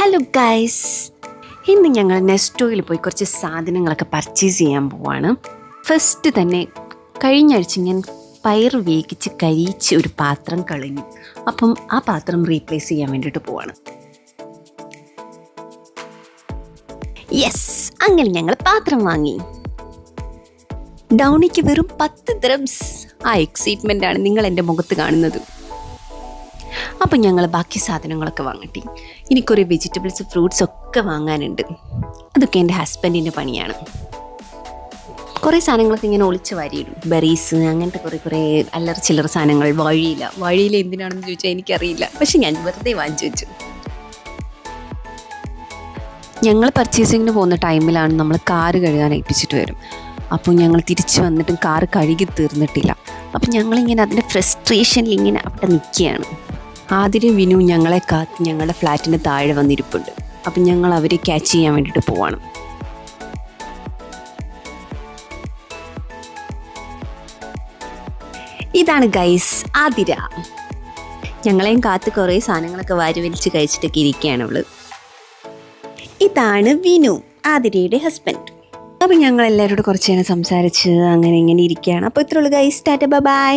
Hello guys, ഇന്ന് ഞങ്ങൾ നെസ്റ്റോയിൽ പോയി കുറച്ച് സാധനങ്ങളൊക്കെ പർച്ചേസ് ചെയ്യാൻ പോവാണ്. ഫസ്റ്റ് തന്നെ കഴിഞ്ഞ ആഴ്ച ഞാൻ പയർ വേവിച്ച് കരിയിച്ച് ഒരു പാത്രം കളഞ്ഞു. അപ്പം ആ പാത്രം റീപ്ലേസ് ചെയ്യാൻ വേണ്ടിയിട്ട് പോവാണ്. യെസ്, അങ്ങനെ ഞങ്ങൾ പാത്രം വാങ്ങി. ഡൗണിക്ക് വെറും 10 ദിർഹംസ്. ആ എക്സൈറ്റ്മെൻ്റാണ് നിങ്ങൾ എൻ്റെ മുഖത്ത് കാണുന്നത്. അപ്പം ഞങ്ങൾ ബാക്കി സാധനങ്ങളൊക്കെ വാങ്ങട്ടെ. ഇനി കുറേ വെജിറ്റബിൾസ്, ഫ്രൂട്ട്സ് ഒക്കെ വാങ്ങാനുണ്ട്. അതൊക്കെ എൻ്റെ ഹസ്ബൻഡിൻ്റെ പണിയാണ്. കുറേ സാധനങ്ങളൊക്കെ ഇങ്ങനെ ഒളിച്ച് വാരിയിടും. ബെറീസ്, അങ്ങനത്തെ കുറേ അല്ലറ ചില്ലറ സാധനങ്ങൾ. വഴിയില എന്തിനാണെന്ന് ചോദിച്ചാൽ എനിക്കറിയില്ല, പക്ഷെ ഞാൻ വെറുതെ വാങ്ങിച്ചു വെച്ചു. ഞങ്ങൾ പർച്ചേസിങ്ങിന് പോകുന്ന ടൈമിലാണ് നമ്മൾ കാറ് കഴുകാൻ ഏൽപ്പിച്ചിട്ട് വരും. അപ്പോൾ ഞങ്ങൾ തിരിച്ച് വന്നിട്ടും കാറ് കഴുകി തീർന്നിട്ടില്ല. അപ്പം ഞങ്ങളിങ്ങനെ അതിൻ്റെ ഫ്രസ്ട്രേഷനിൽ ഇങ്ങനെ അവിടെ നിൽക്കുകയാണ്. ആതിരയും വിനു ഞങ്ങളെ കാത്ത് ഞങ്ങളുടെ ഫ്ലാറ്റിന് താഴെ വന്നിരിപ്പുണ്ട്. അപ്പം ഞങ്ങൾ അവരെ ക്യാച്ച് ചെയ്യാൻ വേണ്ടിയിട്ട് പോവാണ്. ഇതാണ് ഗൈസ് ആതിര. ഞങ്ങളെയും കാത്ത് കുറേ സാധനങ്ങളൊക്കെ വാരി വലിച്ച് കഴിച്ചിട്ടൊക്കെ ഇരിക്കുകയാണ് അവള്. ഇതാണ് വിനു, ആതിരയുടെ ഹസ്ബൻഡ്. അപ്പം ഞങ്ങൾ എല്ലാവരോടും കുറച്ച് നേരം സംസാരിച്ച് അങ്ങനെ ഇങ്ങനെ ഇരിക്കുകയാണ്. അപ്പോൾ ഇത്രയുള്ളൂ ഗൈസ്. ടാറ്റ, ബൈ.